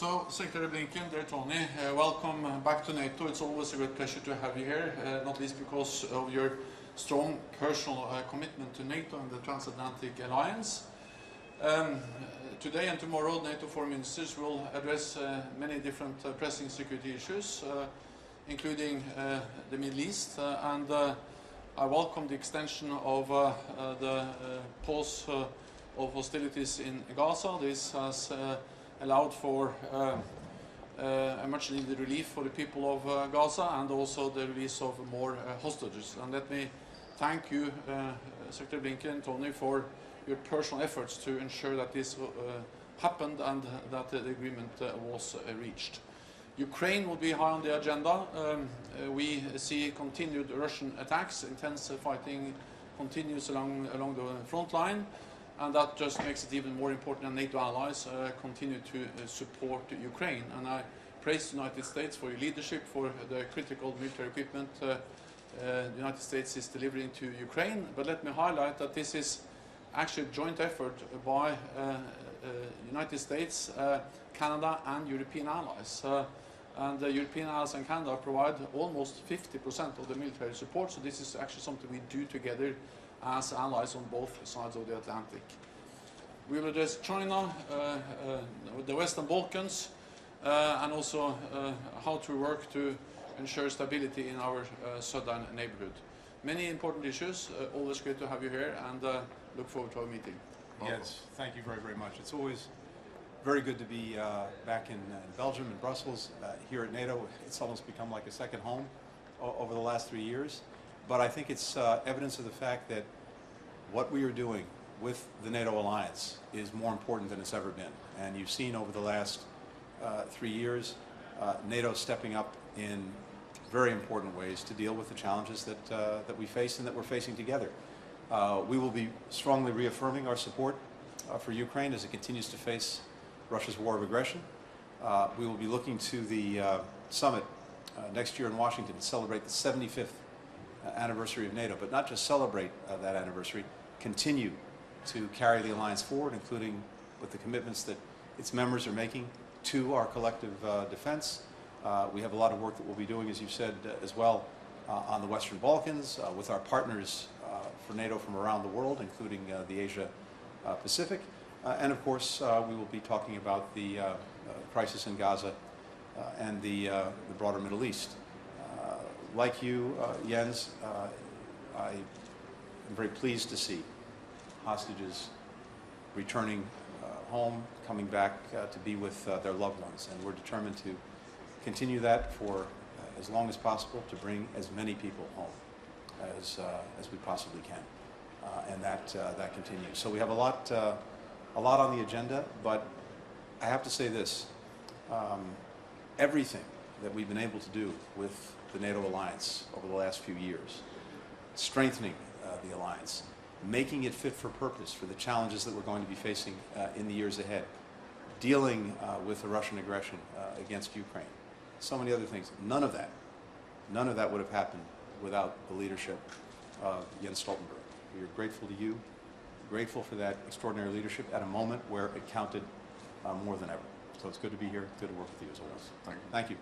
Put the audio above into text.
So, Secretary Blinken, dear Tony, welcome back to NATO. It's always a great pleasure to have you here, not least because of your strong personal commitment to NATO and the transatlantic alliance. Today and tomorrow, NATO foreign ministers will address many different pressing security issues, including the Middle East, and I welcome the extension of the pause of hostilities in Gaza. This has allowed for a much needed relief for the people of Gaza, and also the release of more hostages. And let me thank you, Secretary Blinken, Tony, for your personal efforts to ensure that this happened and that the agreement was reached. Ukraine will be high on the agenda. We see continued Russian attacks, intense fighting continues along the front line, and that just makes it even more important that NATO allies continue to support Ukraine. And I praise the United States for your leadership, for the critical military equipment the United States is delivering to Ukraine. But let me highlight that this is actually a joint effort by United States, Canada and European allies. And the European allies and Canada provide almost 50% of the military support, so this is actually something we do together as allies on both sides of the Atlantic. We will address China, the Western Balkans, and also how to work to ensure stability in our southern neighborhood. Many important issues. Always great to have you here, and look forward to our meeting. Yes, thank you very, very much. It's always very good to be back in Belgium and Brussels. Here at NATO, it's almost become like a second home over the last 3 years. But I think it's evidence of the fact that what we are doing with the NATO alliance is more important than it's ever been. And you've seen over the last 3 years, NATO stepping up in very important ways to deal with the challenges that we face and that we're facing together. We will be strongly reaffirming our support for Ukraine as it continues to face Russia's war of aggression. We will be looking to the summit next year in Washington to celebrate the 75th anniversary of NATO, but not just celebrate that anniversary, continue to carry the alliance forward, including with the commitments that its members are making to our collective defense. We have a lot of work that we'll be doing, as you said, as well, on the Western Balkans, with our partners for NATO from around the world, including the Asia Pacific. And of course, we will be talking about the crisis in Gaza and the broader Middle East. Like you, Jens, I am very pleased to see hostages returning home, coming back to be with their loved ones. And we're determined to continue that for as long as possible, to bring as many people home as we possibly can. And that continues. So we have a lot on the agenda, but I have to say this. Everything that we've been able to do with the NATO alliance over the last few years, strengthening the alliance, making it fit for purpose for the challenges that we're going to be facing in the years ahead, dealing with the Russian aggression against Ukraine, so many other things. None of that would have happened without the leadership of Jens Stoltenberg. We are grateful to you, grateful for that extraordinary leadership at a moment where it counted more than ever. So it's good to be here, good to work with you as always. Thank you. Thank you.